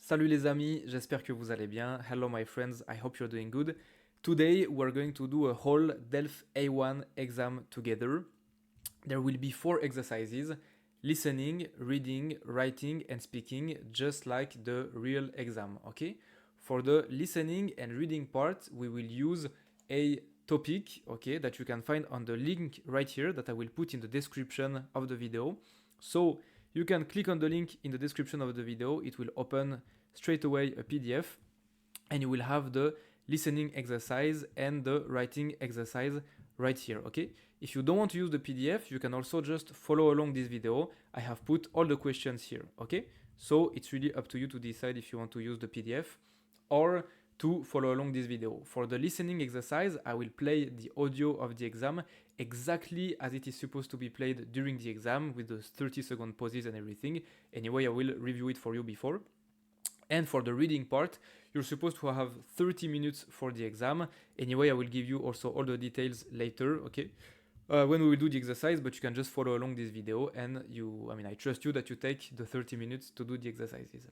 Salut les amis, j'espère que vous allez bien. Hello my friends, I hope you're doing good. Today we're going to do a whole DELF A1 exam together. There will be 4 exercises: listening, reading, writing and speaking, just like the real exam, okay? For the listening and reading part, we will use a topic, okay, that you can find on the link right here that I will put in the description of the video. So you can click on the link in the description of the video, it will open straight away a PDF and you will have the listening exercise and the writing exercise right here, okay? If you don't want to use the PDF, you can also just follow along this video. I have put all the questions here, okay? So it's really up to you to decide if you want to use the PDF or to follow along this video. For the listening exercise, I will play the audio of the exam exactly as it is supposed to be played during the exam with those 30-second pauses and everything. Anyway, I will review it for you before. And for the reading part, you're supposed to have 30 minutes for the exam. Anyway, I will give you also all the details later, okay? When we will do the exercise, but you can just follow along this video and I trust you that you take the 30 minutes to do the exercises.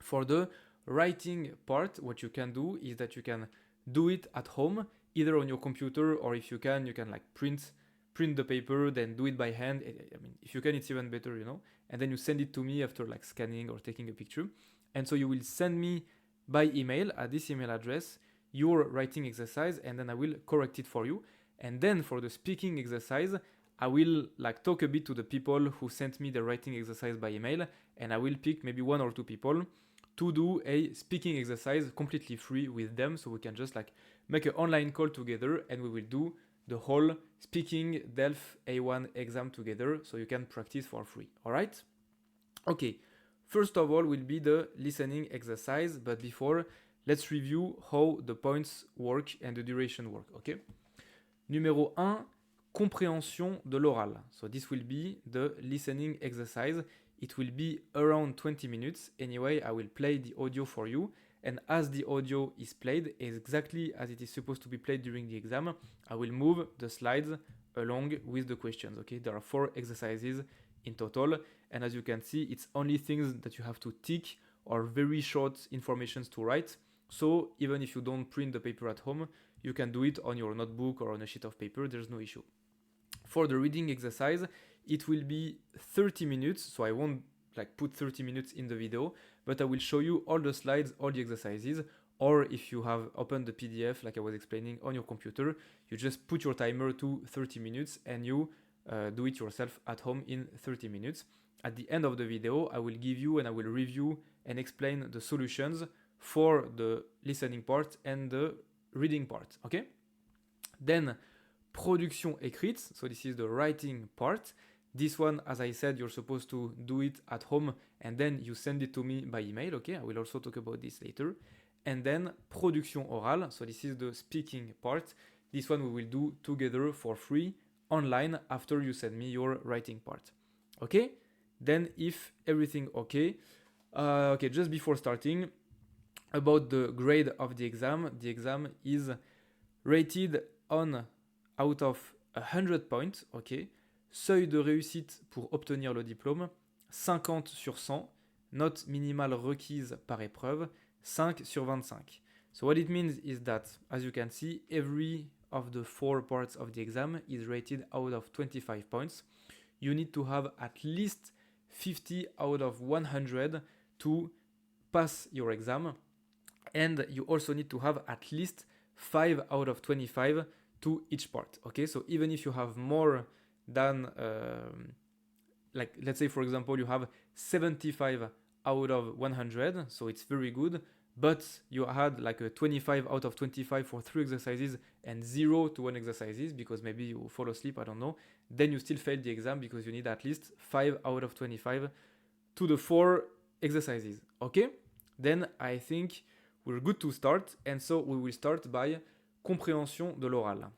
For the writing part, what you can do is that you can do it at home, either on your computer or if you can like print the paper, then do it by hand. I mean, if you can, it's even better, you know? And then you send it to me after like scanning or taking a picture. And so you will send me by email at this email address your writing exercise and then I will correct it for you. And then for the speaking exercise, I will like talk a bit to the people who sent me the writing exercise by email and I will pick maybe 1 or 2 people to do a speaking exercise completely free with them, so we can just like make an online call together and we will do the whole speaking DELF A1 exam together so you can practice for free, all right? Okay, first of all will be the listening exercise, but before, let's review how the points work and the duration work, okay? Numéro 1, compréhension de l'oral. So this will be the listening exercise. It will be around 20 minutes. Anyway, I will play the audio for you. And as the audio is played, exactly as it is supposed to be played during the exam, I will move the slides along with the questions, okay? There are 4 exercises in total. And as you can see, it's only things that you have to tick or very short informations to write. So even if you don't print the paper at home, you can do it on your notebook or on a sheet of paper, there's no issue. For the reading exercise, it will be 30 minutes, so I won't like put 30 minutes in the video, but I will show you all the slides, all the exercises, or if you have opened the PDF like I was explaining on your computer, you just put your timer to 30 minutes and you do it yourself at home in 30 minutes. At the end of the video, I will give you and I will review and explain the solutions for the listening part and the reading part, okay? Then production écrite, so this is the writing part. This one, as I said, you're supposed to do it at home and then you send it to me by email, okay? I will also talk about this later. And then production orale, so this is the speaking part. This one we will do together for free online after you send me your writing part, okay? Then if everything okay, just before starting, about the grade of the exam is rated on out of 100 points, ok. Seuil de réussite pour obtenir le diplôme, 50 sur 100. Note minimale requise par épreuve, 5 sur 25. So what it means is that, as you can see, every of the 4 parts of the exam is rated out of 25 points. You need to have at least 50 out of 100 to pass your exam. And you also need to have at least 5 out of 25 to each part, okay? So even if you have more than, like let's say for example, you have 75 out of 100, so it's very good, but you had like a 25 out of 25 for 3 exercises and 0 to 1 exercises because maybe you fall asleep, I don't know, then you still fail the exam because you need at least 5 out of 25 to the 4 exercises, okay? Then I think we're good to start, and so we will start by compréhension de l'oral.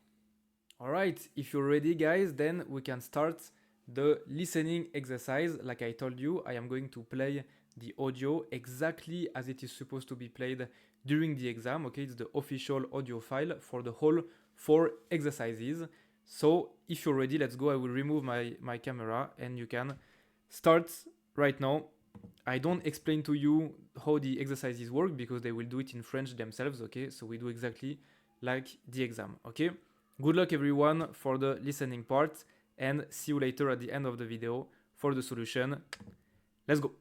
Alright, if you're ready guys, then we can start the listening exercise. Like I told you, I am going to play the audio exactly as it is supposed to be played during the exam, okay? It's the official audio file for the whole 4 exercises. So if you're ready, let's go. I will remove my camera and you can start right now I don't explain to you how the exercises work because they will do it in French themselves, okay? So we do exactly like the exam, okay? Good luck everyone for the listening part and see you later at the end of the video for the solution. Let's go.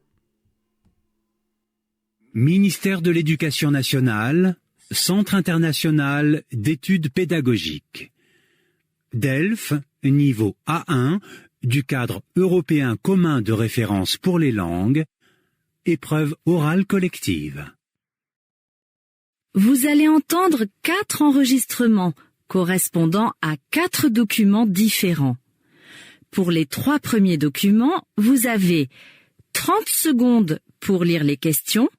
Ministère de l'Éducation nationale, Centre international d'études pédagogiques. DELF, niveau A1, du cadre européen commun de référence pour les langues, épreuve orale collective. Vous allez entendre 4 enregistrements correspondant à 4 documents différents. Pour les 3 premiers documents, vous avez 30 secondes pour lire les questions,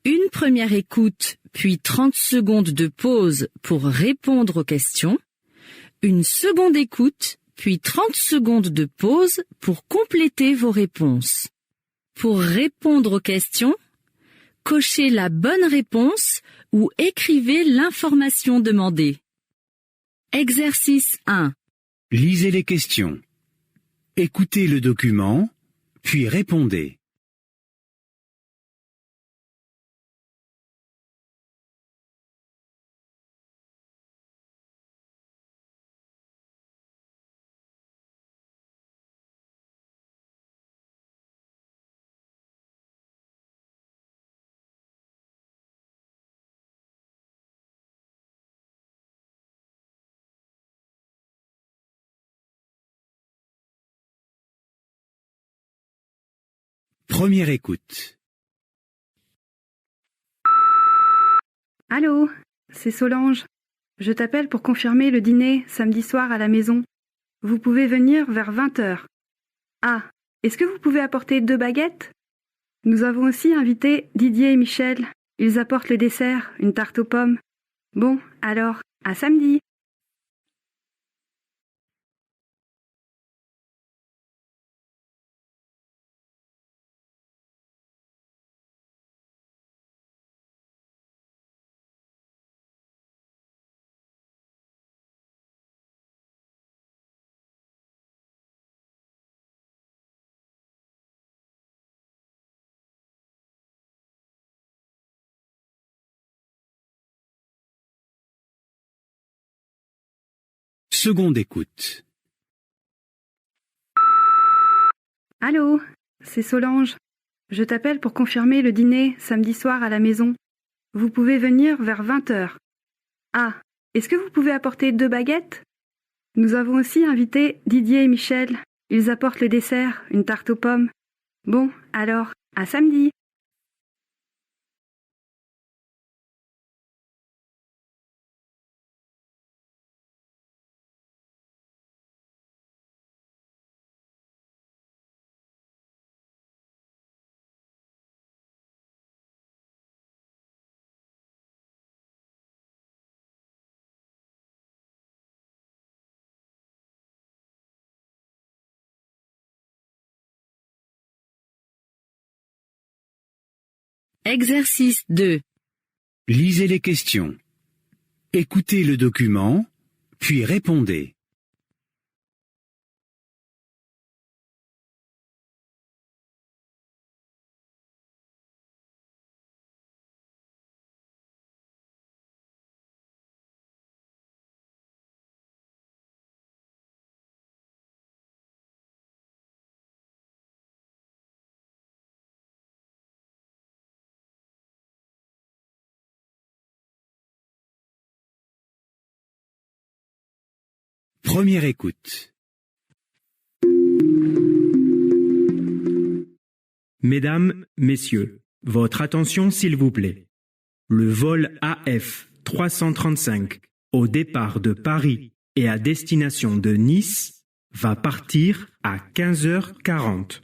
une première écoute, puis 30 secondes de pause pour répondre aux questions, une seconde écoute, puis 30 secondes de pause pour compléter vos réponses. Pour répondre aux questions, cochez la bonne réponse ou écrivez l'information demandée. Exercice 1. Lisez les questions. Écoutez le document, puis répondez. Première écoute. Allô, c'est Solange. Je t'appelle pour confirmer le dîner samedi soir à la maison. Vous pouvez venir vers 20h. Ah, est-ce que vous pouvez apporter 2 baguettes? Nous avons aussi invité Didier et Michel. Ils apportent le dessert, une tarte aux pommes. Bon, alors, à samedi. Seconde écoute. Allô, c'est Solange. Je t'appelle pour confirmer le dîner samedi soir à la maison. Vous pouvez venir vers 20h. Ah, est-ce que vous pouvez apporter 2 baguettes? Nous avons aussi invité Didier et Michel. Ils apportent le dessert, une tarte aux pommes. Bon, alors, à samedi. Exercice 2. Lisez les questions. Écoutez le document, puis répondez. Première écoute. Mesdames, Messieurs, votre attention s'il vous plaît. Le vol AF 335 au départ de Paris et à destination de Nice va partir à 15h40.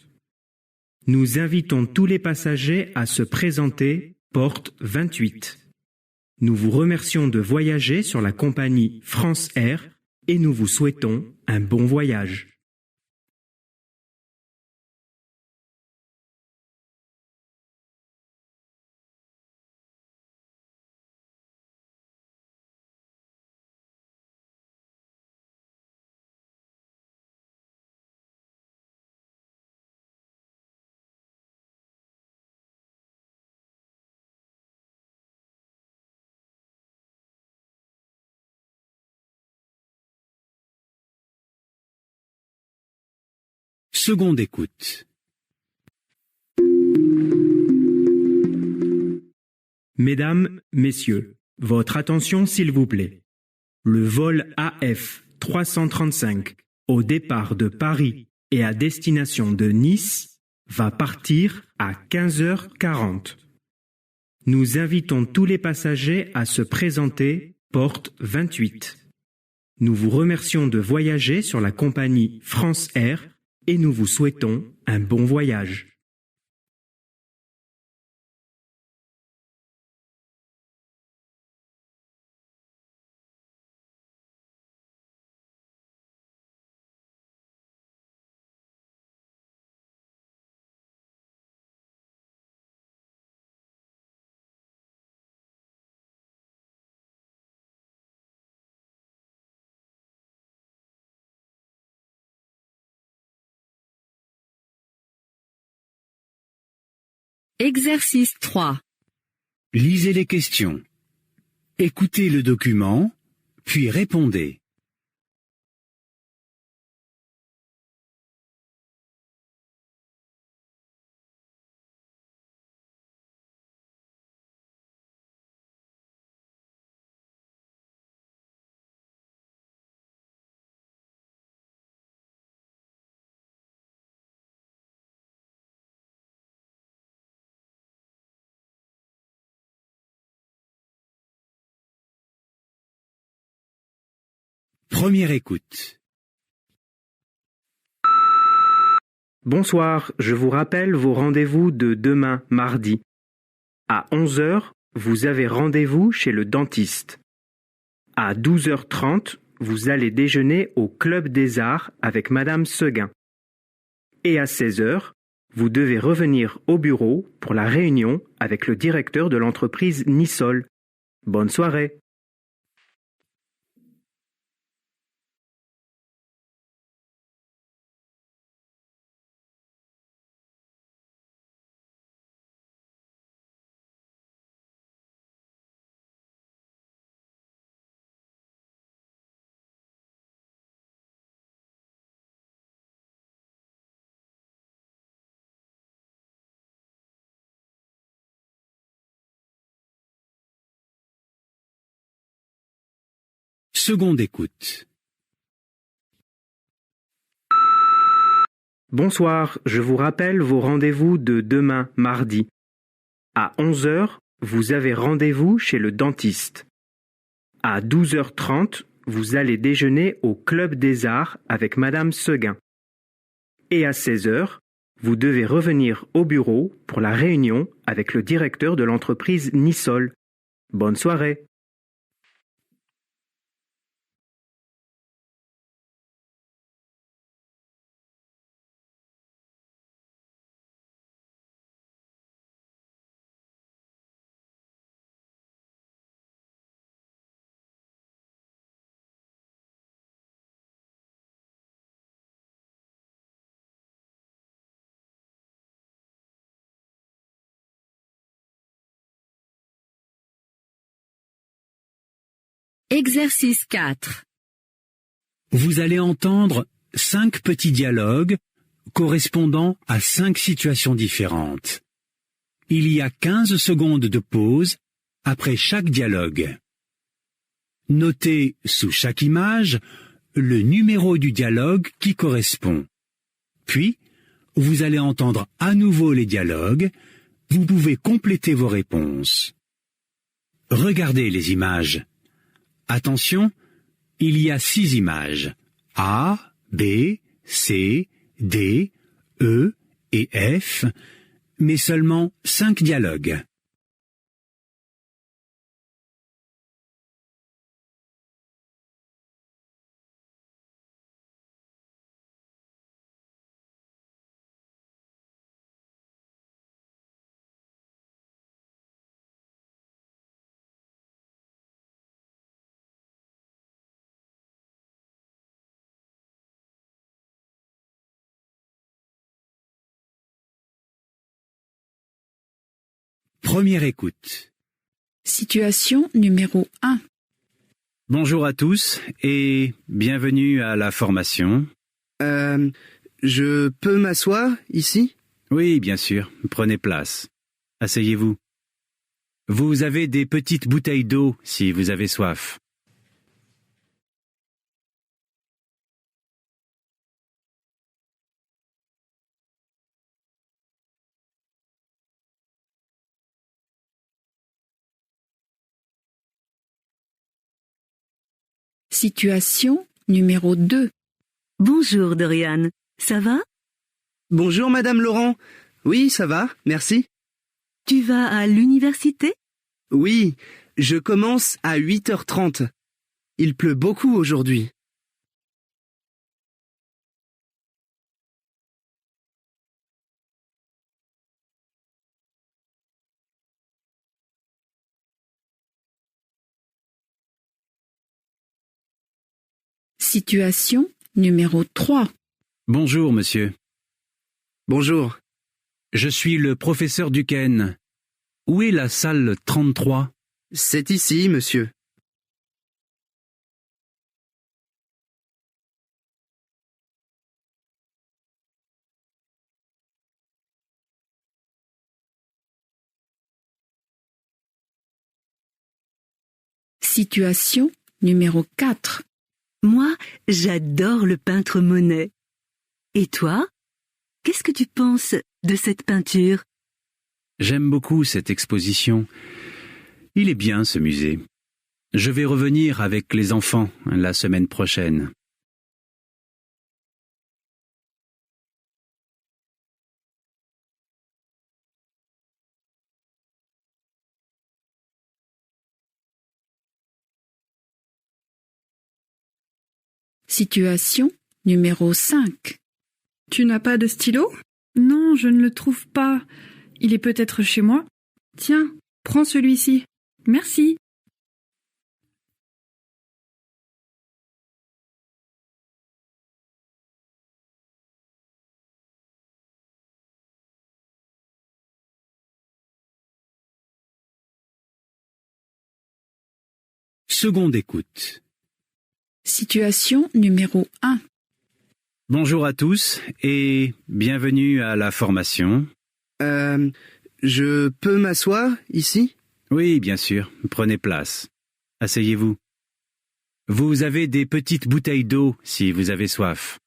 Nous invitons tous les passagers à se présenter porte 28. Nous vous remercions de voyager sur la compagnie France Air et nous vous souhaitons un bon voyage. Seconde écoute. Mesdames, Messieurs, votre attention s'il vous plaît. Le vol AF 335 au départ de Paris et à destination de Nice va partir à 15h40. Nous invitons tous les passagers à se présenter porte 28. Nous vous remercions de voyager sur la compagnie France Air et nous vous souhaitons un bon voyage. Exercice 3. Lisez les questions. Écoutez le document, puis répondez. Première écoute. Bonsoir, je vous rappelle vos rendez-vous de demain, mardi. À 11h, vous avez rendez-vous chez le dentiste. À 12h30, vous allez déjeuner au Club des Arts avec Madame Seguin. Et à 16h, vous devez revenir au bureau pour la réunion avec le directeur de l'entreprise Nissol. Bonne soirée. Seconde écoute. Bonsoir, je vous rappelle vos rendez-vous de demain, mardi. À 11h, vous avez rendez-vous chez le dentiste. À 12h30, vous allez déjeuner au Club des Arts avec Madame Seguin. Et à 16h, vous devez revenir au bureau pour la réunion avec le directeur de l'entreprise Nissol. Bonne soirée. Exercice 4. Vous allez entendre 5 petits dialogues correspondant à 5 situations différentes. Il y a 15 secondes de pause après chaque dialogue. Notez sous chaque image le numéro du dialogue qui correspond. Puis, vous allez entendre à nouveau les dialogues. Vous pouvez compléter vos réponses. Regardez les images. Attention, il y a 6 images. A, B, C, D, E et F, mais seulement 5 dialogues. Première écoute. Situation numéro 1. Bonjour à tous et bienvenue à la formation. Je peux m'asseoir ici? Oui, bien sûr. Prenez place. Asseyez-vous. Vous avez des petites bouteilles d'eau si vous avez soif. Situation numéro 2. Bonjour Dorian, ça va? Bonjour Madame Laurent. Oui, ça va, merci. Tu vas à l'université? Oui, je commence à 8h30. Il pleut beaucoup aujourd'hui. Situation numéro 3. Bonjour, monsieur. Bonjour. Je suis le professeur Duquesne. Où est la salle 33? C'est ici, monsieur. Situation numéro 4. Moi, j'adore le peintre Monet. Et toi? Qu'est-ce que tu penses de cette peinture? J'aime beaucoup cette exposition. Il est bien, ce musée. Je vais revenir avec les enfants la semaine prochaine. Situation numéro 5. Tu n'as pas de stylo? Non, je ne le trouve pas. Il est peut-être chez moi. Tiens, prends celui-ci. Merci. Seconde écoute. Situation numéro 1. Bonjour à tous et bienvenue à la formation. Je peux m'asseoir ici? Oui, bien sûr. Prenez place. Asseyez-vous. Vous avez des petites bouteilles d'eau si vous avez soif.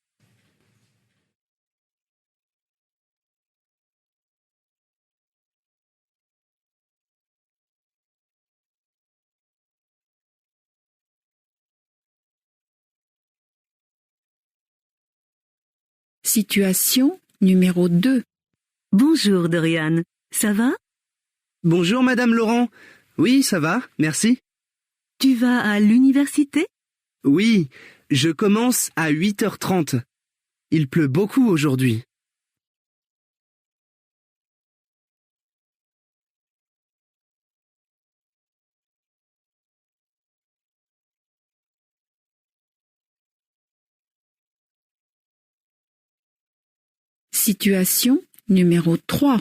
Situation numéro 2. Bonjour Dorian, ça va? Bonjour Madame Laurent. Oui, ça va, merci. Tu vas à l'université? Oui, je commence à 8h30. Il pleut beaucoup aujourd'hui. Situation numéro 3.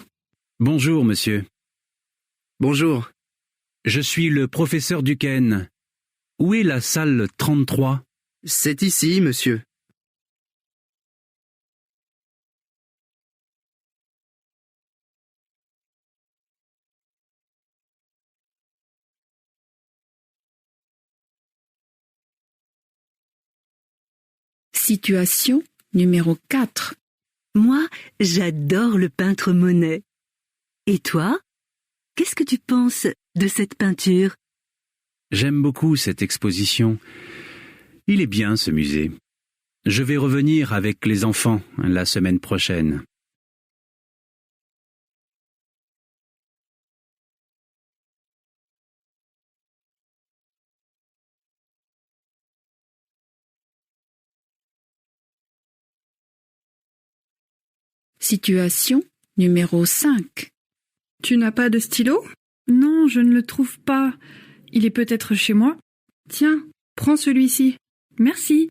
Bonjour, monsieur. Bonjour. Je suis le professeur Duquesne. Où est la salle 33? C'est ici, monsieur. Situation numéro 4. Moi, j'adore le peintre Monet. Et toi? Qu'est-ce que tu penses de cette peinture? J'aime beaucoup cette exposition. Il est bien, ce musée. Je vais revenir avec les enfants la semaine prochaine. Situation numéro 5. Tu n'as pas de stylo? Non, je ne le trouve pas. Il est peut-être chez moi. Tiens, prends celui-ci. Merci.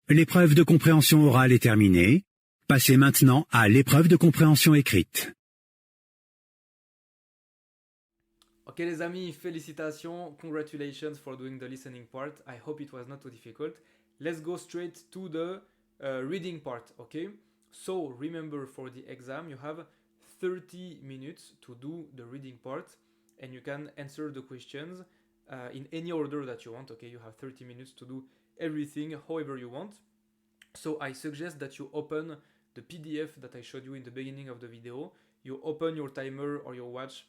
L'épreuve de compréhension orale est terminée. Passez maintenant à l'épreuve de compréhension écrite. Ok les amis, félicitations, congratulations for doing the listening part. I hope it was not too difficult. Let's go straight to the reading part, okay? So remember for the exam you have 30 minutes to do the reading part and you can answer the questions in any order that you want, okay? You have 30 minutes to do everything however you want. So I suggest that you open the PDF that I showed you in the beginning of the video. You open your timer or your watch,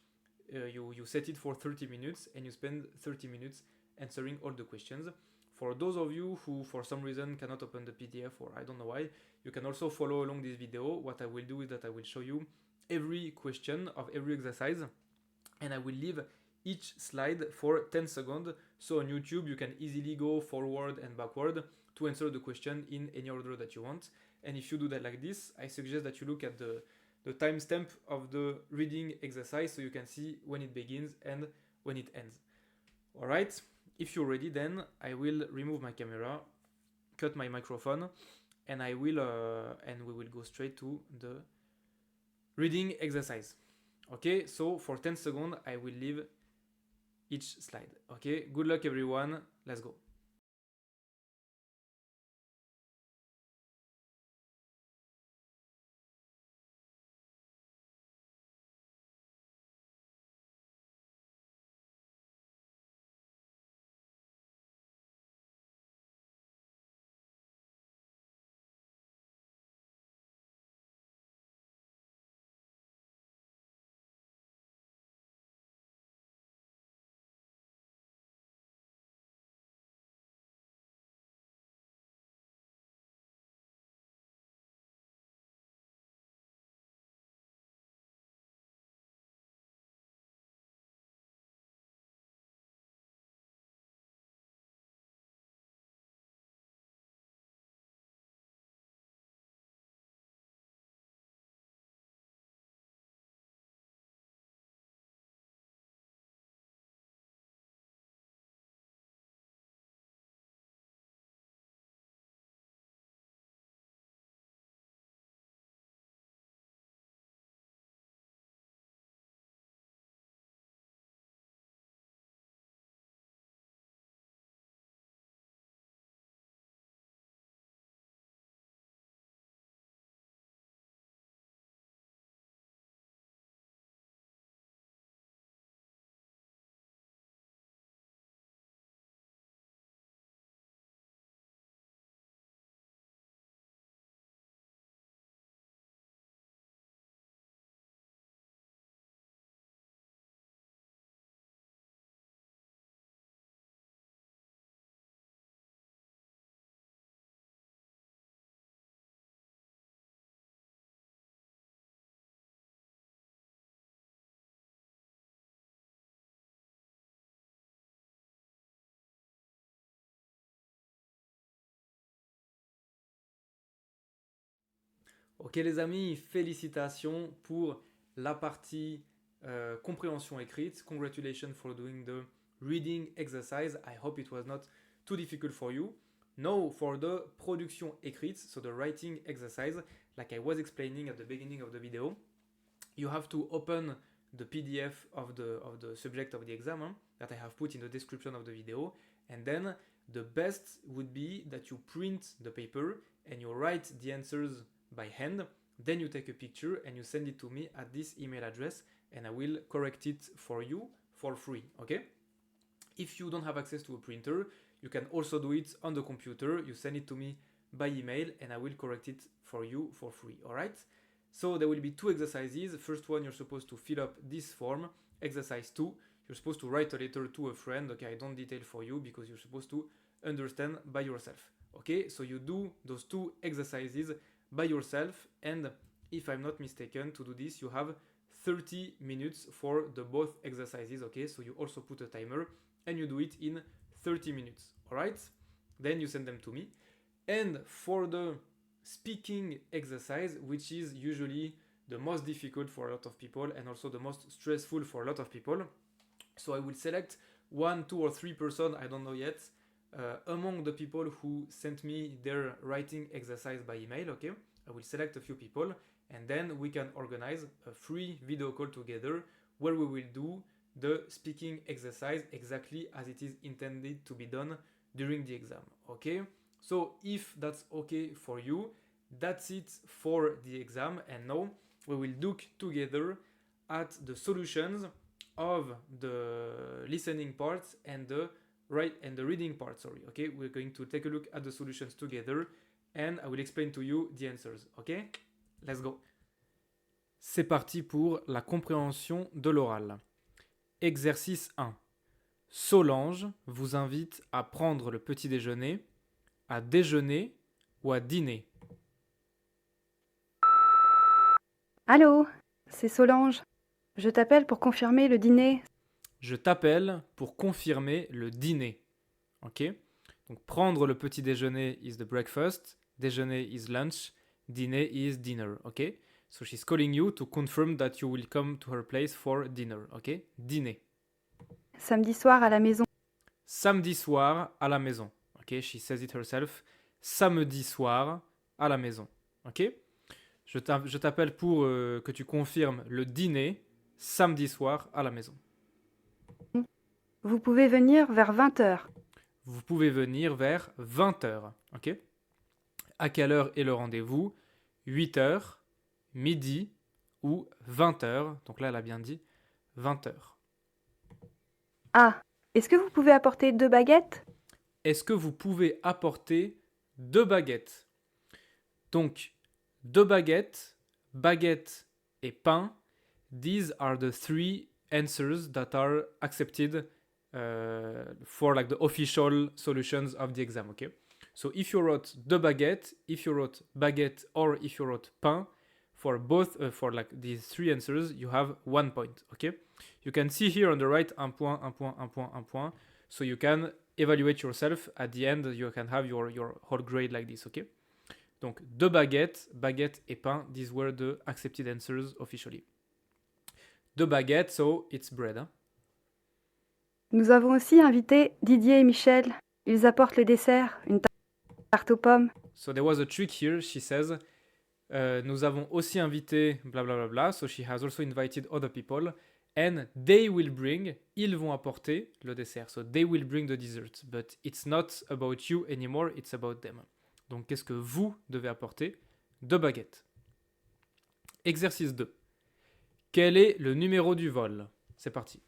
you set it for 30 minutes and you spend 30 minutes answering all the questions. For those of you who for some reason cannot open the PDF or I don't know why, you can also follow along this video. What I will do is that I will show you every question of every exercise and I will leave each slide for 10 seconds. So on YouTube you can easily go forward and backward to answer the question in any order that you want. And if you do that like this, I suggest that you look at the timestamp of the reading exercise so you can see when it begins and when it ends. Alright, if you're ready then I will remove my camera, cut my microphone and we will go straight to the reading exercise. Okay, so for 10 seconds I will leave each slide. Okay, good luck everyone, let's go. Ok les amis, félicitations pour la partie compréhension écrite. Congratulations for doing the reading exercise. I hope it was not too difficult for you. Now for the production écrite, so the writing exercise, like I was explaining at the beginning of the video, you have to open the PDF of the subject of the exam that I have put in the description of the video, and then the best would be that you print the paper and you write the answers by hand, then you take a picture and you send it to me at this email address and I will correct it for you for free, okay? If you don't have access to a printer, you can also do it on the computer. You send it to me by email and I will correct it for you for free, all right? So there will be two exercises. First one, you're supposed to fill up this form. Exercise 2, you're supposed to write a letter to a friend. Okay, I don't detail for you because you're supposed to understand by yourself. Okay, so you do those two exercises by yourself, and if I'm not mistaken, to do this you have 30 minutes for the both exercises. Okay, so you also put a timer and you do it in 30 minutes. All right, then you send them to me. And for the speaking exercise, which is usually the most difficult for a lot of people and also the most stressful for a lot of people, so I will select 1, 2 or 3 person, I don't know yet, among the people who sent me their writing exercise by email, okay, I will select a few people, and then we can organize a free video call together where we will do the speaking exercise exactly as it is intended to be done during the exam, okay? So if that's okay for you, that's it for the exam, and now we will look together at the solutions of the listening parts and the reading part, sorry, okay? We're going to take a look at the solutions together and I will explain to you the answers, okay? Let's go. C'est parti pour la compréhension de l'oral. Exercice 1. Solange vous invite à prendre le petit déjeuner, à déjeuner ou à dîner. Allô, c'est Solange. Je t'appelle pour confirmer le dîner. Je t'appelle pour confirmer le dîner. Ok? Donc prendre le petit déjeuner is the breakfast, déjeuner is lunch, dîner is dinner. Ok? So she's calling you to confirm that you will come to her place for dinner. Ok? Dîner. Samedi soir à la maison. Samedi soir à la maison. Ok? She says it herself. Samedi soir à la maison. Ok? Je t'appelle pour que tu confirmes le dîner samedi soir à la maison. Vous pouvez venir vers 20h. Vous pouvez venir vers 20h. Ok? À quelle heure est le rendez-vous? 8h, midi ou 20h. Donc là, elle a bien dit 20h. Ah, est-ce que vous pouvez apporter 2 baguettes? Est-ce que vous pouvez apporter 2 baguettes? Donc, 2 baguettes, baguette et pain. These are the 3 answers that are accepted for like the official solutions of the exam, okay? So if you wrote 2 baguettes, if you wrote baguette, or if you wrote pain, for both, for like these 3 answers, you have 1 point, okay? You can see here on the right, un point, un point, un point, un point. So you can evaluate yourself. At the end, you can have your whole grade like this, okay? Donc, 2 baguettes, baguette et pain, these were the accepted answers officially. 2 baguettes, so it's bread. Hein? Nous avons aussi invité Didier et Michel. Ils apportent le dessert, une tarte aux pommes. So there was a trick here, she says. Nous avons aussi invité bla bla bla bla. So she has also invited other people. And they will bring, ils vont apporter le dessert. So they will bring the dessert. But it's not about you anymore, it's about them. Donc qu'est-ce que vous devez apporter? 2 baguettes. Exercice 2. Quel est le numéro du vol? C'est parti.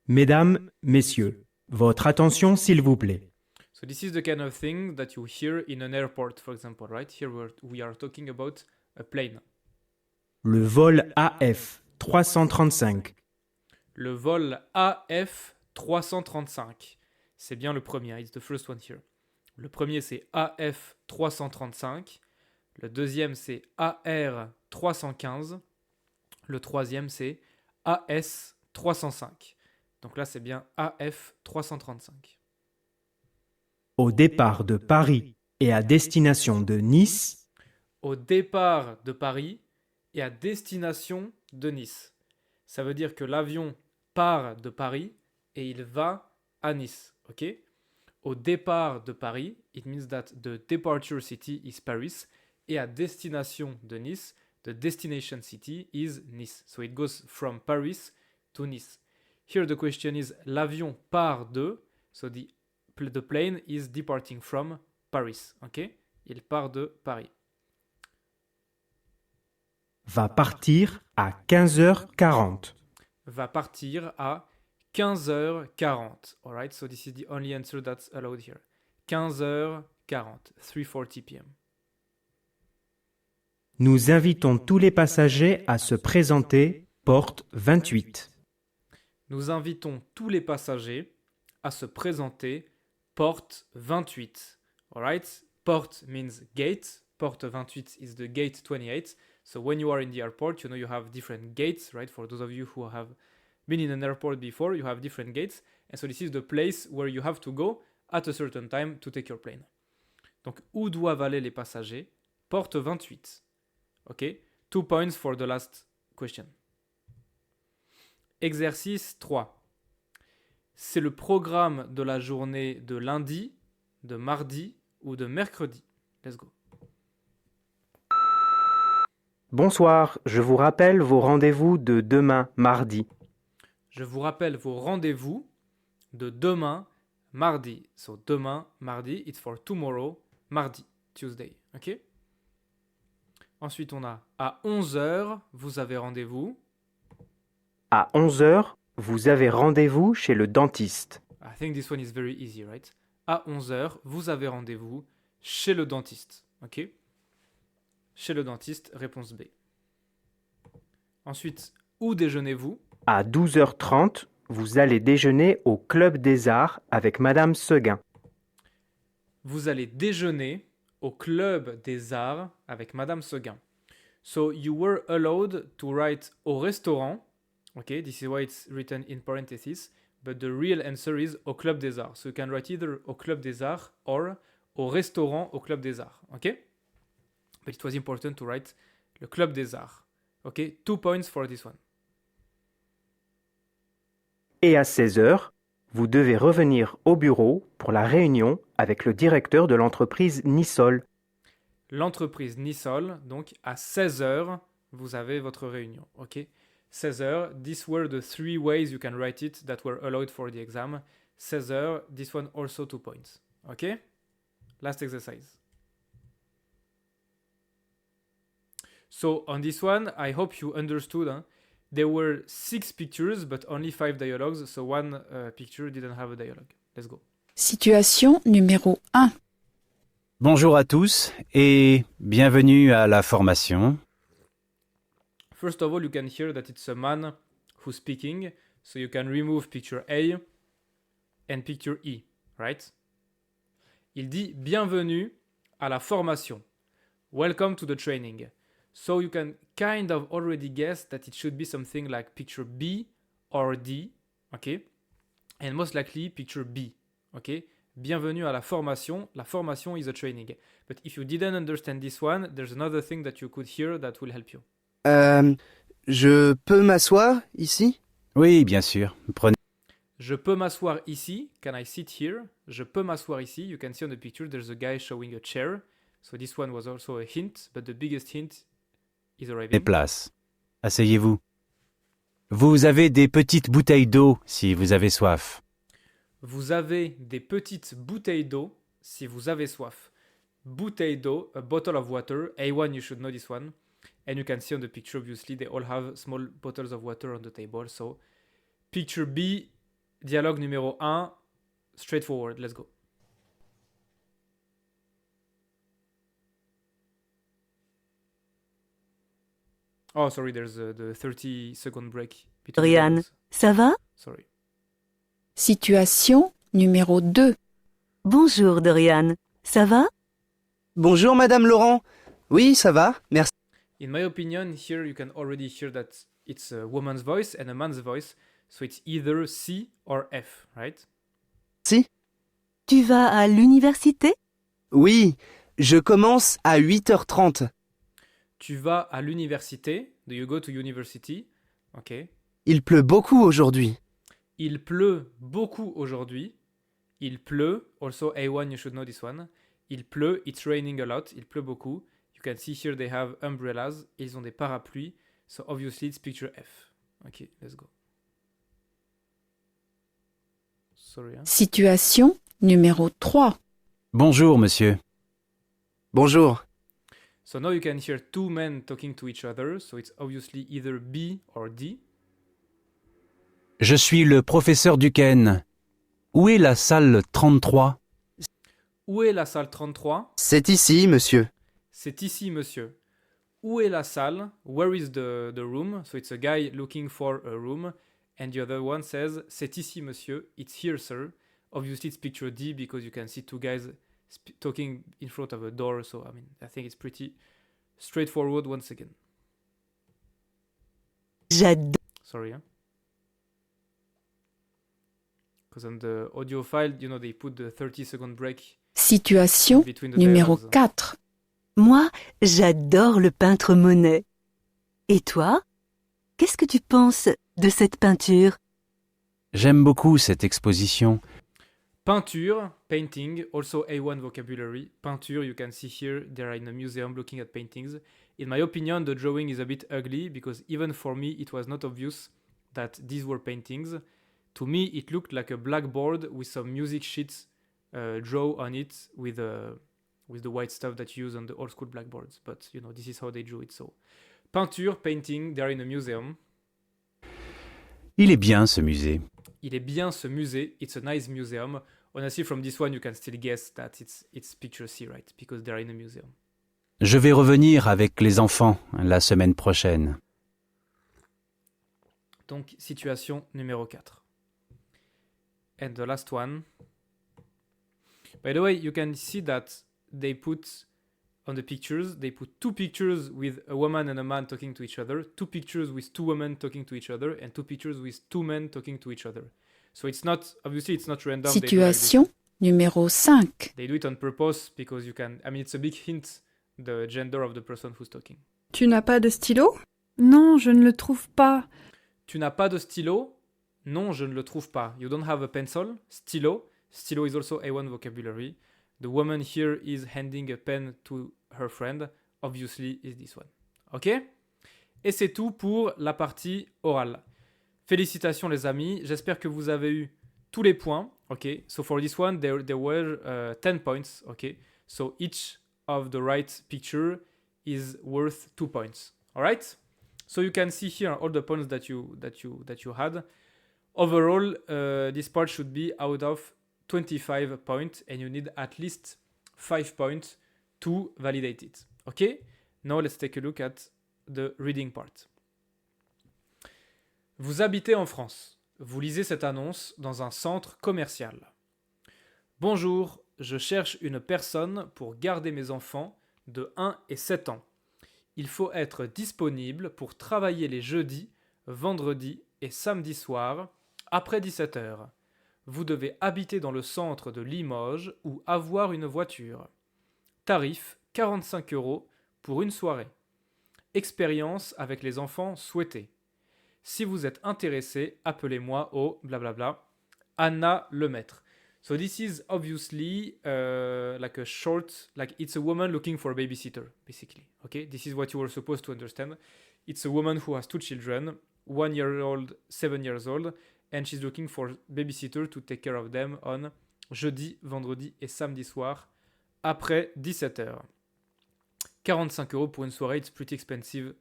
Mesdames, Messieurs, votre attention s'il vous plaît. So this is the kind of thing that you hear in an airport, for example, right? Here we are talking about a plane. Le vol AF 335. Le vol AF 335. C'est bien le premier, it's the first one here. Le premier c'est AF 335. Le deuxième c'est AR 315. Le troisième c'est AS 305. Donc là c'est bien AF 335. Au départ de Paris et à destination de Nice. Au départ de Paris et à destination de Nice. Ça veut dire que l'avion part de Paris et il va à Nice, ok? Au départ de Paris, it means that the departure city is Paris, et à destination de Nice, the destination city is Nice. So it goes from Paris to Nice. Here the question is, l'avion part de, so the plane is departing from Paris, ok? Il part de Paris. Va partir à 15h40. Va partir à 15h40. Alright, so this is the only answer that's allowed here. 15h40, 3:40 p.m. Nous invitons tous les passagers à se présenter, porte 28. Nous invitons tous les passagers à se présenter, porte 28. Alright, porte means gate. Porte 28 is the gate 28. So when you are in the airport, you know you have different gates, right? For those of you who have been in an airport before, you have different gates. And so this is the place where you have to go at a certain time to take your plane. Donc, où doivent aller les passagers? Porte 28. OK? 2 points for the last question. Exercice 3. C'est le programme de la journée de lundi, de mardi ou de mercredi. Let's go. Bonsoir, je vous rappelle vos rendez-vous de demain, mardi. Je vous rappelle vos rendez-vous de demain, mardi. So demain, mardi, it's for tomorrow, mardi, Tuesday. Ok? Ensuite, on a à 11h, vous avez rendez-vous. À 11 heures, vous avez rendez-vous chez le dentiste. I think this one is very easy, right? À 11h, vous avez rendez-vous chez le dentiste. Ok? Chez le dentiste, réponse B. Ensuite, où déjeunez-vous? À 12h30, vous allez déjeuner au Club des Arts avec Madame Seguin. Vous allez déjeuner au Club des Arts avec Madame Seguin. So you were allowed to write au restaurant. Okay, this is why it's written in parentheses. But the real answer is au Club des Arts. So you can write either au Club des Arts or au restaurant au Club des Arts. Okay? But it was important to write le Club des Arts. Okay? 2 points for this one. Et à 16 heures, vous devez revenir au bureau pour la réunion avec le directeur de l'entreprise Nissol. L'entreprise Nissol, donc à 16h, vous avez votre réunion. Ok? 16h, these were the 3 ways you can write it that were allowed for the exam. 16h, this one also 2 points. Ok? Last exercise. So on this one, I hope you understood. There were 6 pictures, but only 5 dialogues. So one picture didn't have a dialogue. Let's go. Situation numéro 1. Bonjour à tous et bienvenue à la formation. First of all, you can hear that it's a man who's speaking. So you can remove picture A and picture E, right? Il dit bienvenue à la formation. Welcome to the training. So you can kind of already guess that it should be something like picture B or D, okay? And most likely picture B, okay? Bienvenue à la formation. La formation is a training. But if you didn't understand this one, there's another thing that you could hear that will help you. Je peux m'asseoir ici? Oui, bien sûr. Prenez. Je peux m'asseoir ici. Can I sit here? Je peux m'asseoir ici. You can see on the picture there's a guy showing a chair. So this one was also a hint, but the biggest hint is arriving. Les places. Asseyez-vous. Vous avez des petites bouteilles d'eau si vous avez soif. Vous avez des petites bouteilles d'eau si vous avez soif. Bouteille d'eau, a bottle of water. A1, you should know this one. And you can see on the picture, obviously, they all have small bottles of water on the table. So, picture B, dialogue numéro 1, straightforward. Let's go. Oh, sorry, there's the 30-second break. between Dorian, dialogues. ça va? Sorry. Situation numéro 2. Bonjour Dorian, ça va? Bonjour Madame Laurent. Oui, ça va, merci. In my opinion, here you can already hear that it's a woman's voice and a man's voice. So it's either C or F, right? Si? Tu vas à l'université? Oui, je commence à 8h30. Tu vas à l'université. Do you go to university? Ok. Il pleut beaucoup aujourd'hui. Il pleut beaucoup aujourd'hui. Il pleut. Also A1, you should know this one. Il pleut. It's raining a lot. Il pleut beaucoup. You can see here they have umbrellas. Ils ont des parapluies. So obviously it's picture F. Ok, let's go. Sorry. Situation numéro 3. Bonjour, monsieur. Bonjour. So now you can hear 2 men talking to each other. So it's obviously either B or D. Je suis le professeur Duquesne. Où est la salle 33? Où est la salle 33? C'est ici, monsieur. C'est ici, monsieur. Où est la salle? Where is the room? So it's a guy looking for a room. And the other one says, c'est ici, monsieur. It's here, sir. Obviously, it's picture D because you can see 2 guys talking in front of a door. So, I mean, I think it's pretty straightforward once again. J'adore. Sorry, hein? Because on the audio file, you know, they put the 30-second break Situation between the numéro dialogues. 4. Moi, j'adore le peintre Monet. Et toi? Qu'est-ce que tu penses de cette peinture? J'aime beaucoup cette exposition. Peinture, painting, also A1 vocabulary. Peinture, you can see here, they are in a museum looking at paintings. In my opinion, the drawing is a bit ugly because even for me, it was not obvious that these were paintings. To me, it looked like a blackboard with some music sheets draw on it with the white stuff that you use on the old school blackboards. But, you know, this is how they drew it. So, peinture, painting, they are in a museum. Il est bien ce musée. Il est bien ce musée. It's a nice museum. Honestly, from this one, you can still guess that it's pictures here, right? Because they are in a museum. Je vais revenir avec les enfants la semaine prochaine. Donc, situation numéro 4. And the last one. By the way, you can see that they put on the pictures, they put 2 pictures with a woman and a man talking to each other, 2 pictures with 2 women talking to each other, and 2 pictures with 2 men talking to each other. So it's not, obviously it's not random. Situation numéro 5. They do it on purpose because you can, I mean, it's a big hint, the gender of the person who's talking. Tu n'as pas de stylo? Non, je ne le trouve pas. Tu n'as pas de stylo? Non, je ne le trouve pas. You don't have a pencil? Stylo. Stylo is also A1 vocabulary. The woman here is handing a pen to her friend. Obviously, is this one. Ok? Et c'est tout pour la partie orale. Félicitations les amis. J'espère que vous avez eu tous les points. Ok? So for this one, there were 10 points. Ok? So each of the right picture is worth 2 points. Alright? So you can see here all the points that you had. Overall, this part should be out of 25 points, and you need at least 5 points to validate it. Okay? Now let's take a look at the reading part. Vous habitez en France. Vous lisez cette annonce dans un centre commercial. Bonjour, je cherche une personne pour garder mes enfants de 1 et 7 ans. Il faut être disponible pour travailler les jeudis, vendredis et samedis soirs après 17h. Vous devez habiter dans le centre de Limoges ou avoir une voiture. Tarif 45 € pour une soirée. Expérience avec les enfants souhaitée. Si vous êtes intéressé, appelez-moi au blablabla Anna Lemaître. So this is obviously like a short, like it's a woman looking for a babysitter, basically. Okay, this is what you were supposed to understand. It's a woman who has 2 children, 1-year-old, 7 years old, and she's looking for babysitter to take care of them on jeudi, vendredi et samedi soir après 17h. 45 € pour une soirée, it's pretty expensive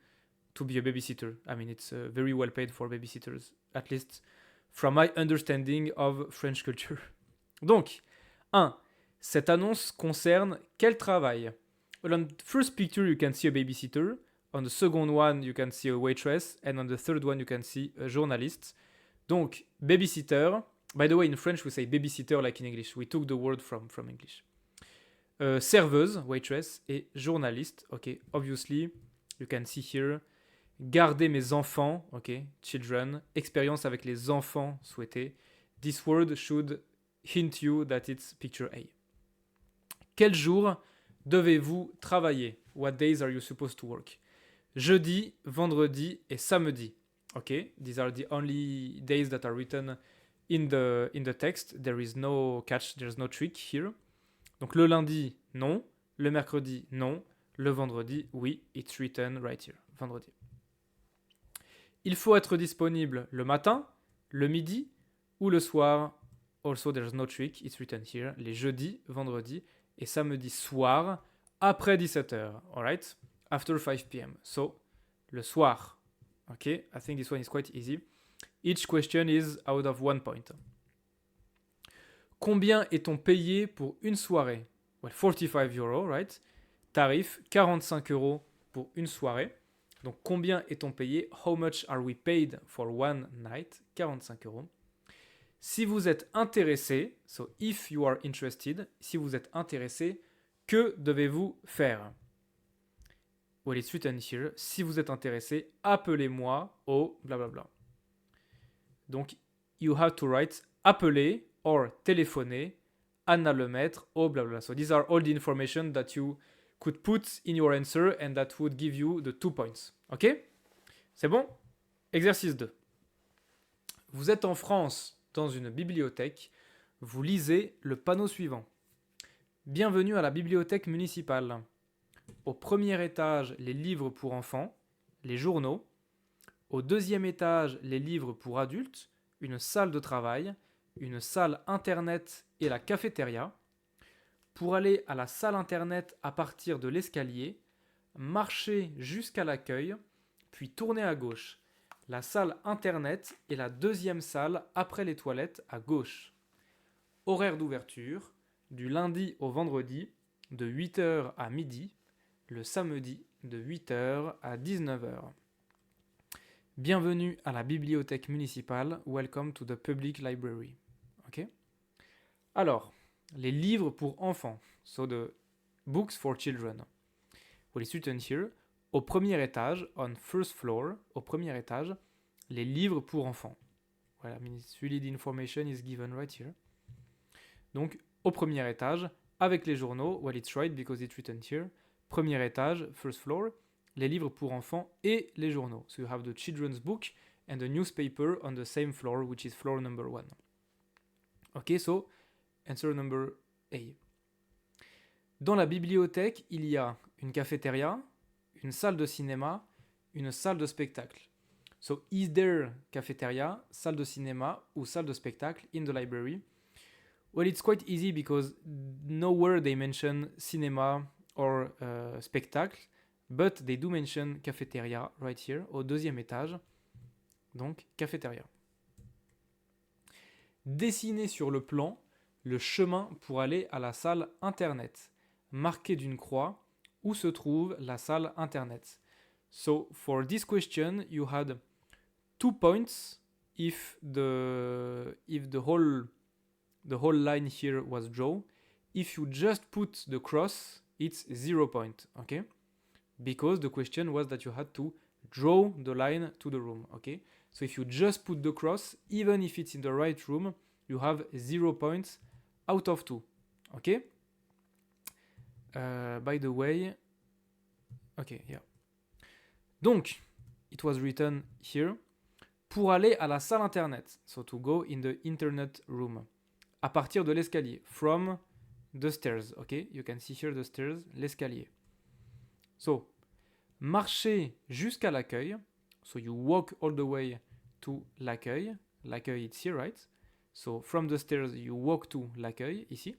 to be a babysitter. I mean, it's very well paid for babysitters, at least from my understanding of French culture. Donc, 1. Cette annonce concerne quel travail? Well, on the first picture, you can see a babysitter. On the second one, you can see a waitress. And on the third one, you can see a journalist. Donc, babysitter. By the way, in French, we say babysitter like in English. We took the word from English. Serveuse, waitress, et journaliste. Okay, obviously, you can see here. Garder mes enfants, okay, children. Expérience avec les enfants souhaités. This word should hint you that it's picture A. Quel jour devez-vous travailler? What days are you supposed to work? Jeudi, vendredi et samedi. Okay, these are the only days that are written in the text. There is no catch, there's no trick here. Donc le lundi, non. Le mercredi, non. Le vendredi, oui. It's written right here. Vendredi. Il faut être disponible le matin, le midi ou le soir. Also, there's no trick. It's written here. Les jeudis, vendredis et samedi soir après 17h. Alright? After 5 p.m. So, le soir. Okay? I think this one is quite easy. Each question is out of 1 point. Combien est-on payé pour une soirée? Well, 45 €, right? Tarif 45 € pour une soirée. Donc, combien est-on payé? How much are we paid for one night? 45 €. Si vous êtes intéressé, so if you are interested, si vous êtes intéressé, que devez-vous faire? Well, it's written here. Si vous êtes intéressé, appelez-moi au blablabla. Donc, you have to write appeler or téléphoner Anna Lemaître au blablabla. So these are all the information that you could put in your answer and that would give you the 2 points. Ok? C'est bon? Exercice 2. Vous êtes en France, dans une bibliothèque. Vous lisez le panneau suivant. Bienvenue à la bibliothèque municipale. Au premier étage, les livres pour enfants, les journaux. Au deuxième étage, les livres pour adultes, une salle de travail, une salle internet et la cafétéria. Pour aller à la salle internet à partir de l'escalier, marchez jusqu'à l'accueil, puis tournez à gauche. La salle internet est la deuxième salle après les toilettes à gauche. Horaire d'ouverture, du lundi au vendredi, de 8h à midi, le samedi de 8h à 19h. Bienvenue à la bibliothèque municipale. Welcome to the public library. Ok? Alors, les livres pour enfants. So the books for children. What is written here? Au premier étage, on first floor, au premier étage, les livres pour enfants. Voilà, I mean, it's really the information is given right here. Donc, au premier étage, avec les journaux, well, it's right because it's written here. Premier étage, first floor, les livres pour enfants et les journaux. So you have the children's book and the newspaper on the same floor, which is floor number 1. Okay, so answer number A. Dans la bibliothèque, il y a une cafétéria, une salle de cinéma, une salle de spectacle. So, is there cafétéria, salle de cinéma ou salle de spectacle in the library? Well, it's quite easy because nowhere they mention cinema or spectacle, but they do mention cafétéria right here, au deuxième étage. Donc, cafétéria. Dessinez sur le plan le chemin pour aller à la salle internet, marqué d'une croix, où se trouve la salle internet. So, for this question, you had 2 points if the whole line here was drawn. If you just put the cross, it's 0 point, okay? Because the question was that you had to draw the line to the room, okay? So if you just put the cross, even if it's in the right room, you have 0 points out of 2, okay? By the way, okay, yeah. Donc, it was written here, pour aller à la salle internet, so to go in the internet room, à partir de l'escalier, from the stairs, okay? You can see here the stairs, l'escalier. So, marchez jusqu'à l'accueil, so you walk all the way to l'accueil, l'accueil it's here, right? So, from the stairs, you walk to l'accueil, ici.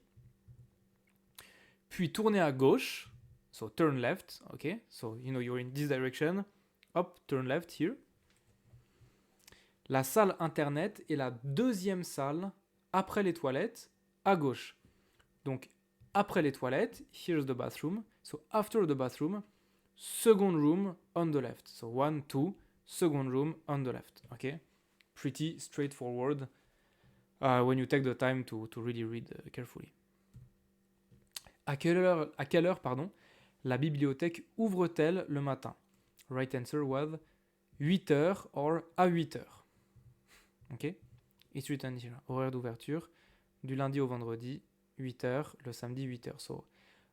Puis tournez à gauche, so turn left, okay? So, you know, you're in this direction, hop, turn left here. La salle internet est la deuxième salle après les toilettes, à gauche. Donc, après les toilettes, here's the bathroom. So, after the bathroom, second room on the left. So, 1, 2, second room on the left, okay? Pretty straightforward when you take the time to really read carefully. À quelle heure, la bibliothèque ouvre-t-elle le matin? Right answer was 8h or à 8h. Ok? It's written here. Horaire d'ouverture, du lundi au vendredi, 8h, le samedi, 8h. So,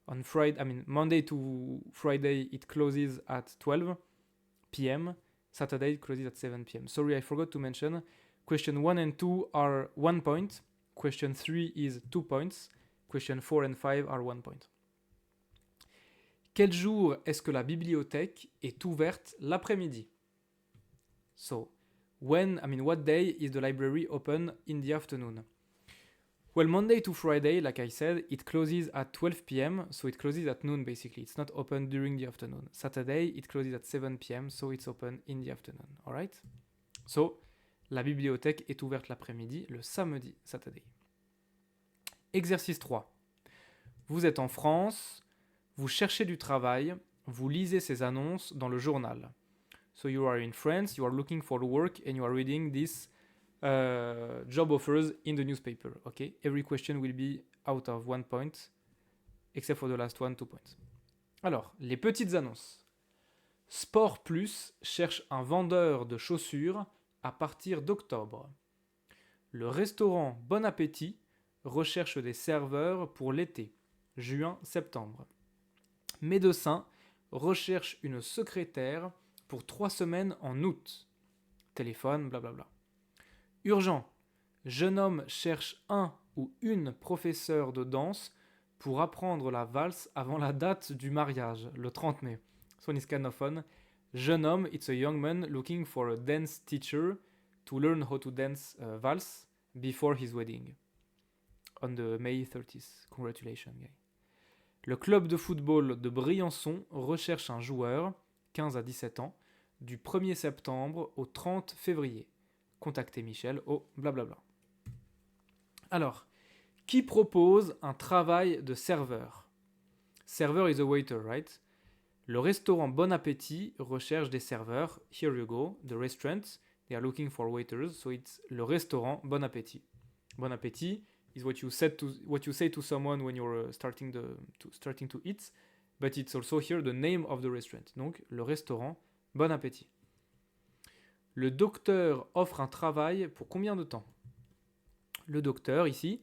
on Friday, Monday to Friday, it closes at 12 p.m. Saturday, it closes at 7 p.m. Sorry, I forgot to mention, question 1 and 2 are 1 point. Question 3 is 2 points. Question 4 and 5 are 1 point. Quel jour est-ce que la bibliothèque est ouverte l'après-midi? So, what day is the library open in the afternoon? Well, Monday to Friday, like I said, it closes at 12 p.m., so it closes at noon basically. It's not open during the afternoon. Saturday, it closes at 7 p.m., so it's open in the afternoon. Alright? So, la bibliothèque est ouverte l'après-midi, le samedi, Saturday. Exercice 3. Vous êtes en France, vous cherchez du travail, vous lisez ces annonces dans le journal. So you are in France, you are looking for work and you are reading these job offers in the newspaper. Okay? Every question will be out of 1 point, except for the last one, 2 points. Alors, les petites annonces. Sport Plus cherche un vendeur de chaussures à partir d'octobre. Le restaurant Bon Appétit recherche des serveurs pour l'été, juin-septembre. Médecin recherche une secrétaire pour 3 semaines en août. Téléphone, blablabla. Urgent. Jeune homme cherche un ou une professeure de danse pour apprendre la valse avant la date du mariage, le 30 mai. This one is kind of fun. Jeune homme, it's a young man looking for a dance teacher to learn how to dance valse before his wedding. On the May 30th. Congratulations, guy. Le club de football de Briançon recherche un joueur, 15 à 17 ans, du 1er septembre au 30 février. Contactez Michel au blablabla. Alors, qui propose un travail de serveur? Serveur is a waiter, right? Le restaurant Bon Appétit recherche des serveurs. Here you go. The restaurant, they are looking for waiters. So it's le restaurant Bon Appétit. Bon Appétit is what you say to someone when you're starting to eat, but it's also here the name of the restaurant. Donc, le restaurant Bon Appétit. Le docteur offre un travail pour combien de temps? Le docteur, ici,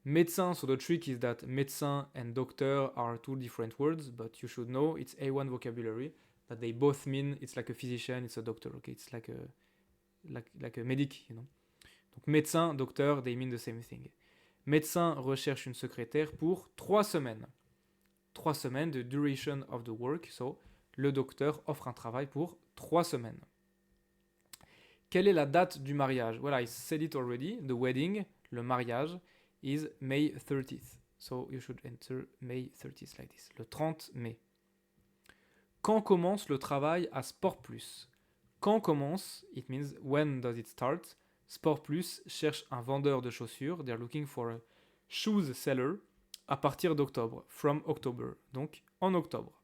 médecin, so the trick is that médecin and doctor are two different words, but you should know it's A1 vocabulary, that they both mean, it's like a physician, it's a doctor, okay? It's like a medic, you know? Donc médecin, docteur, they mean the same thing. Médecin recherche une secrétaire pour 3 semaines. 3 semaines, the duration of the work, so le docteur offre un travail pour 3 semaines. Quelle est la date du mariage? Well, I said it already. The wedding, le mariage, is May 30th. So you should enter May 30th like this. Le 30 mai. Quand commence le travail à Sport Plus? Quand commence, it means when does it start? Sport Plus cherche un vendeur de chaussures. They are looking for a shoes seller à partir d'octobre. From October. Donc en octobre.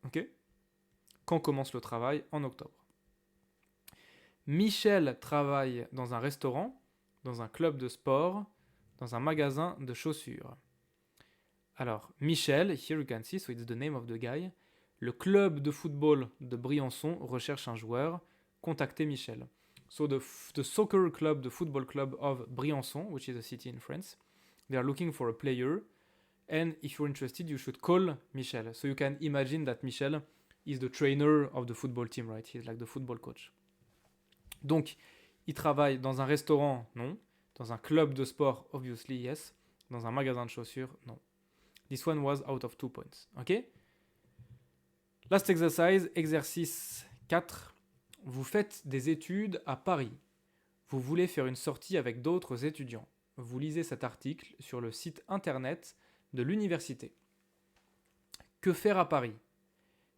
Ok? Quand commence le travail? En octobre. Michel travaille dans un restaurant, dans un club de sport, dans un magasin de chaussures. Alors, Michel, here you can see, so it's the name of the guy. Le club de football de Briançon recherche un joueur. Contactez Michel. So the soccer club, the football club of Briançon, which is a city in France, they are looking for a player. And if you're interested, you should call Michel. So you can imagine that Michel is the trainer of the football team, right? He's like the football coach. Donc, il travaille dans un restaurant, non. Dans un club de sport, obviously, yes. Dans un magasin de chaussures, non. This one was out of 2 points. Ok? Last exercise, exercice 4. Vous faites des études à Paris. Vous voulez faire une sortie avec d'autres étudiants. Vous lisez cet article sur le site internet de l'université. Que faire à Paris?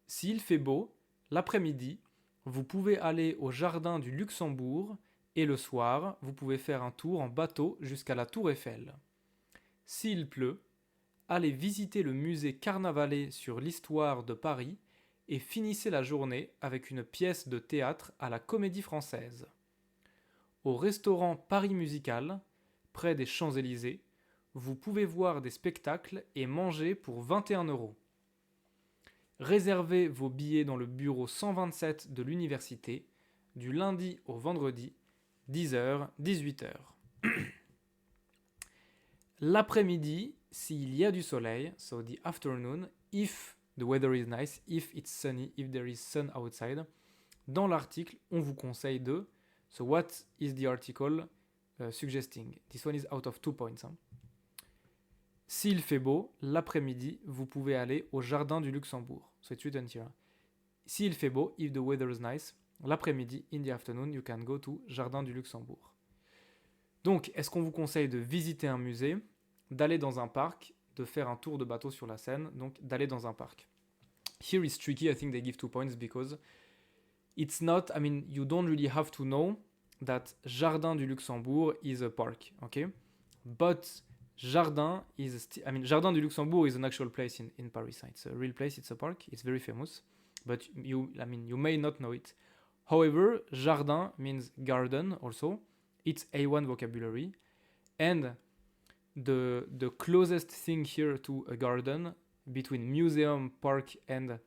S'il fait beau, l'après-midi, vous pouvez aller au jardin du Luxembourg et le soir, vous pouvez faire un tour en bateau jusqu'à la Tour Eiffel. S'il pleut, allez visiter le musée Carnavalet sur l'histoire de Paris et finissez la journée avec une pièce de théâtre à la Comédie Française. Au restaurant Paris Musical, près des Champs-Élysées, vous pouvez voir des spectacles et manger pour 21 €. Réservez vos billets dans le bureau 127 de l'université, du lundi au vendredi, 10h, 18h. L'après-midi, s'il y a du soleil, so the afternoon, if the weather is nice, if it's sunny, if there is sun outside, dans l'article, on vous conseille de... So what is the article suggesting? This one is out of 2 points. Hein. S'il fait beau, l'après-midi, vous pouvez aller au jardin du Luxembourg. So it's written here. S'il fait beau, if the weather is nice, l'après-midi, in the afternoon, you can go to jardin du Luxembourg. Donc, est-ce qu'on vous conseille de visiter un musée, d'aller dans un parc, de faire un tour de bateau sur la Seine, donc d'aller dans un parc? Here is tricky, I think they give 2 points because it's not, I mean, you don't really have to know that Jardin du Luxembourg is a park, okay? But Jardin Jardin du Luxembourg is an actual place in Paris. It's a real place, it's a park, it's very famous, but you may not know it. However, Jardin means garden also. It's A1 vocabulary, and the closest thing here to a garden between museum, park, and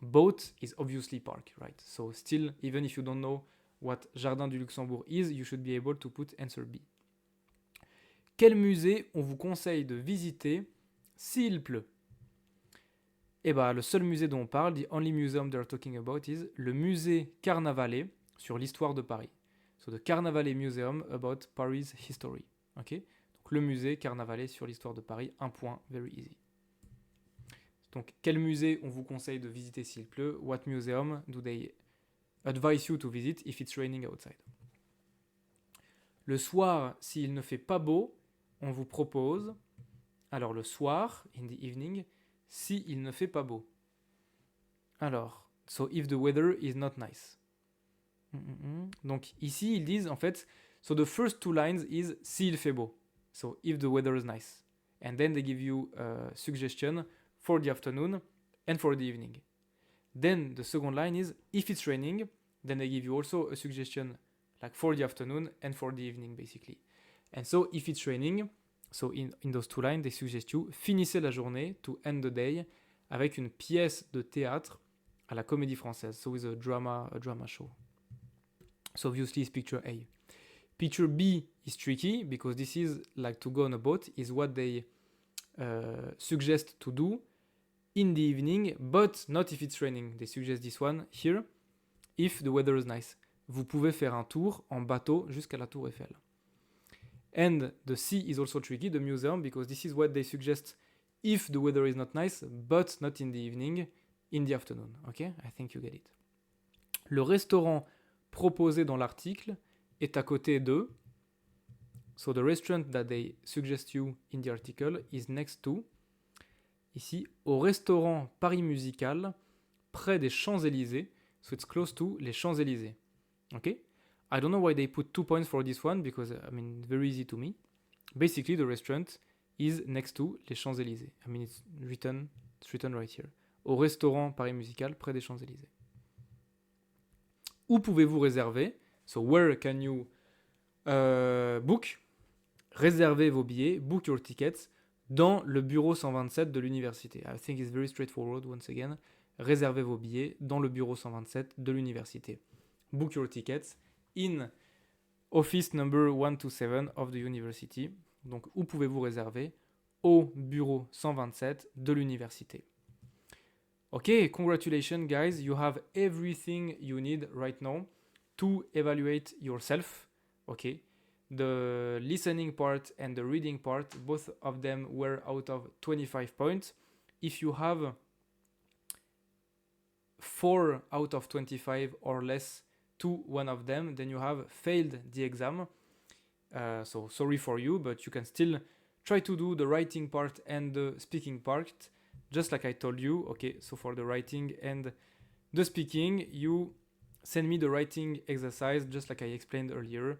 boat is obviously park, right? So still, even if you don't know what Jardin du Luxembourg is, you should be able to put answer B. Quel musée on vous conseille de visiter s'il pleut? Eh bien, le seul musée dont on parle, the only museum they're talking about, is le musée Carnavalet sur l'histoire de Paris. So the Carnavalet Museum about Paris history. Ok? Donc le musée Carnavalet sur l'histoire de Paris, un point, very easy. Donc quel musée on vous conseille de visiter s'il pleut? What museum do they advise you to visit if it's raining outside? Le soir, s'il ne fait pas beau, on vous propose, alors le soir, in the evening, s'il ne fait pas beau. Alors, so if the weather is not nice. Donc ici, ils disent en fait, so the first two lines is s'il fait beau. So if the weather is nice. And then they give you a suggestion for the afternoon and for the evening. Then the second line is if it's raining, then they give you also a suggestion like for the afternoon and for the evening basically. And so if it's raining, so in those two lines, they suggest you finissez la journée to end the day avec une pièce de théâtre à la Comédie Française. So with a drama show. So obviously it's picture A. Picture B is tricky because this is like to go on a boat is what they suggest to do in the evening, but not if it's raining. They suggest this one here if the weather is nice. Vous pouvez faire un tour en bateau jusqu'à la Tour Eiffel. And the C is also tricky, the museum, because this is what they suggest if the weather is not nice, but not in the evening, in the afternoon. Okay? I think you get it. Le restaurant proposé dans l'article est à côté de. So the restaurant that they suggest you in the article is next to. Ici, au restaurant Paris Musical, près des Champs-Élysées. So it's close to les Champs-Élysées. Okay? I don't know why they put 2 points for this one because, I mean, very easy to me. Basically, the restaurant is next to les Champs-Élysées. I mean, it's written right here. Au restaurant Paris Musical, près des Champs-Élysées. Où pouvez-vous réserver? So, where can you book? Réservez vos billets, book your tickets, dans le bureau 127 de l'université. I think it's very straightforward, once again. Réservez vos billets dans le bureau 127 de l'université. Book your tickets in office number 127 of the university. Donc, où pouvez-vous réserver? Au bureau 127 de l'université. Okay, congratulations guys, you have everything you need right now to evaluate yourself. Okay, the listening part and the reading part, both of them were out of 25 points. If you have 4 out of 25 or less to one of them, then you have failed the exam. So sorry for you, but you can still try to do the writing part and the speaking part, just like I told you. Okay, so for the writing and the speaking, you send me the writing exercise, just like I explained earlier,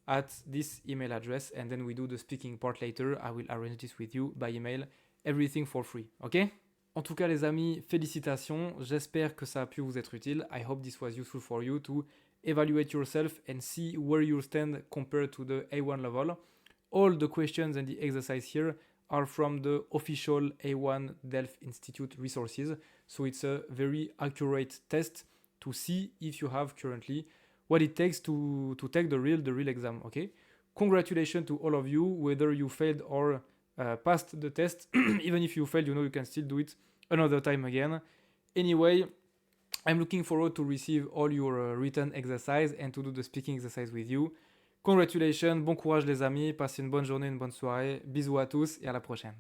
at this email address, and then we do the speaking part later. I will arrange this with you by email, everything for free, okay? En tout cas, les amis, félicitations. J'espère que ça a pu vous être utile. I hope this was useful for you to evaluate yourself and see where you stand compared to the A1 level. All the questions and the exercise here are from the official A1 Delft Institute resources. So it's a very accurate test to see if you have currently what it takes to take the real exam, okay? Congratulations to all of you, whether you failed or passed the test. Even if you failed, you know you can still do it another time again. Anyway, I'm looking forward to receive all your written exercise and to do the speaking exercise with you. Congratulations, bon courage les amis, passez une bonne journée, une bonne soirée. Bisous à tous et à la prochaine.